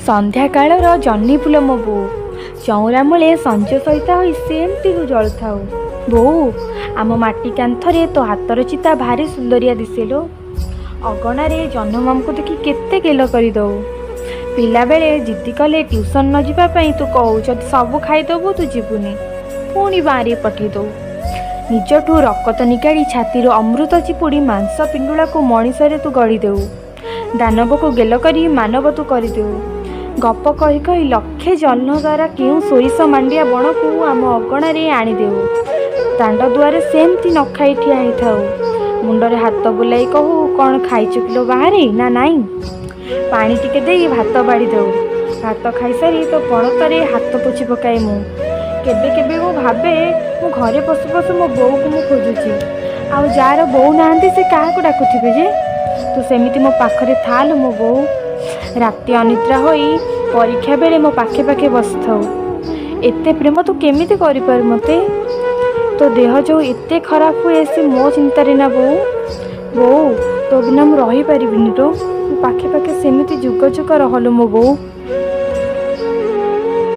ସନ୍ଧ୍ୟାକାଳର ଜହ୍ନି ଫୁଲ ମୋ ବୋଉ ଚଉରା ମୂଳେ ସଞ୍ଜ ସହିତ ହୋଇ ସେମିତି ଜଳୁଥାଉ। ବୋଉ, ଆମ ମାଟି କାନ୍ଥରେ ତୋ ହାତର ଚିତା ଭାରି ସୁନ୍ଦରିଆ ଦିଶେଲୋ। ଅଗଣାରେ ଜହ୍ନମାମୁଁକୁ ଦେଖି କେତେ ଗେଲ କରିଦେଉ। ପିଲାବେଳେ ଜିଦ୍ଦି କଲେ ଟ୍ୟୁସନ୍ ନ ଯିବା ପାଇଁ ତୁ କହୁ, ଯଦି ସବୁ ଖାଇଦେବୁ ତୁ ଯିବୁନି, ପୁଣି ବାଁରେ ପଠେଇ ଦେଉ। ନିଜଠୁ ରକତ ନିଗାଡ଼ି ଛାତିରୁ ଅମୃତ ଚିପୁଡ଼ି ମାଂସ ପିଣ୍ଡୁଳାକୁ ମଣିଷରେ ତୁ ଗଢ଼ିଦେଉ। ଦାନବକୁ ଗେଲ କରି ମାନବ ତୁ କରିଦେଉ। ଗପ କହି କହି ଲକ୍ଷେ ଜହ୍ନ ଦ୍ୱାରା କେଉଁ ସୋରିଷ ମାଣ୍ଡିଆ ବଣକୁ ଆମ ଅଗଣାରେ ଆଣିଦେଉ। ଦାଣ୍ଡ ଦୁଆରେ ସେମିତି ନ ଖାଇ ଠିଆ ହେଇଥାଉ। ମୁଣ୍ଡରେ ହାତ ବୁଲାଇ କହୁ, କ'ଣ ଖାଇଛୁ କିଲୋ ବାହାରେ ନା ନାଇଁ? ପାଣି ଟିକେ ଦେଇ ଭାତ ବାଢ଼ି ଦେଉ। ଭାତ ଖାଇସାରି ତୋ ପଣତରେ ହାତ ପୋଛି ପକାଏ ମୁଁ। କେବେ କେବେ ମୁଁ ଭାବେ, ମୁଁ ଘରେ ପଶୁ ପଶୁ ମୋ ବୋଉକୁ ମୁଁ ଖୋଜୁଛି। ଆଉ ଯାହାର ବୋଉ ନାହାନ୍ତି ସେ କାହାକୁ ଡାକୁଥିବେ ଯେ? ତୁ ସେମିତି ମୋ ପାଖରେ ଥାଲୋ ମୋ ବୋଉ। ରାତି ଅନିଦ୍ରା ହୋଇ ପରୀକ୍ଷା ବେଳେ ମୋ ପାଖେ ପାଖେ ବସିଥାଉ। ଏତେ ପ୍ରେମ ତୁ କେମିତି କରିପାରୁ ମୋତେ? ତୋ ଦେହ ଯେଉଁ ଏତେ ଖରାପ ହୁଏ ସେ ମୋ ଚିନ୍ତାରେ ନା ବୋଉ। ବୋଉ, ତୋ ବିନା ମୁଁ ରହିପାରିବିନି ଲୋ। ମୋ ପାଖେ ପାଖେ ସେମିତି ଯୁଗ ଯୁଗ ରହଲୋ ମୋ ବୋଉ।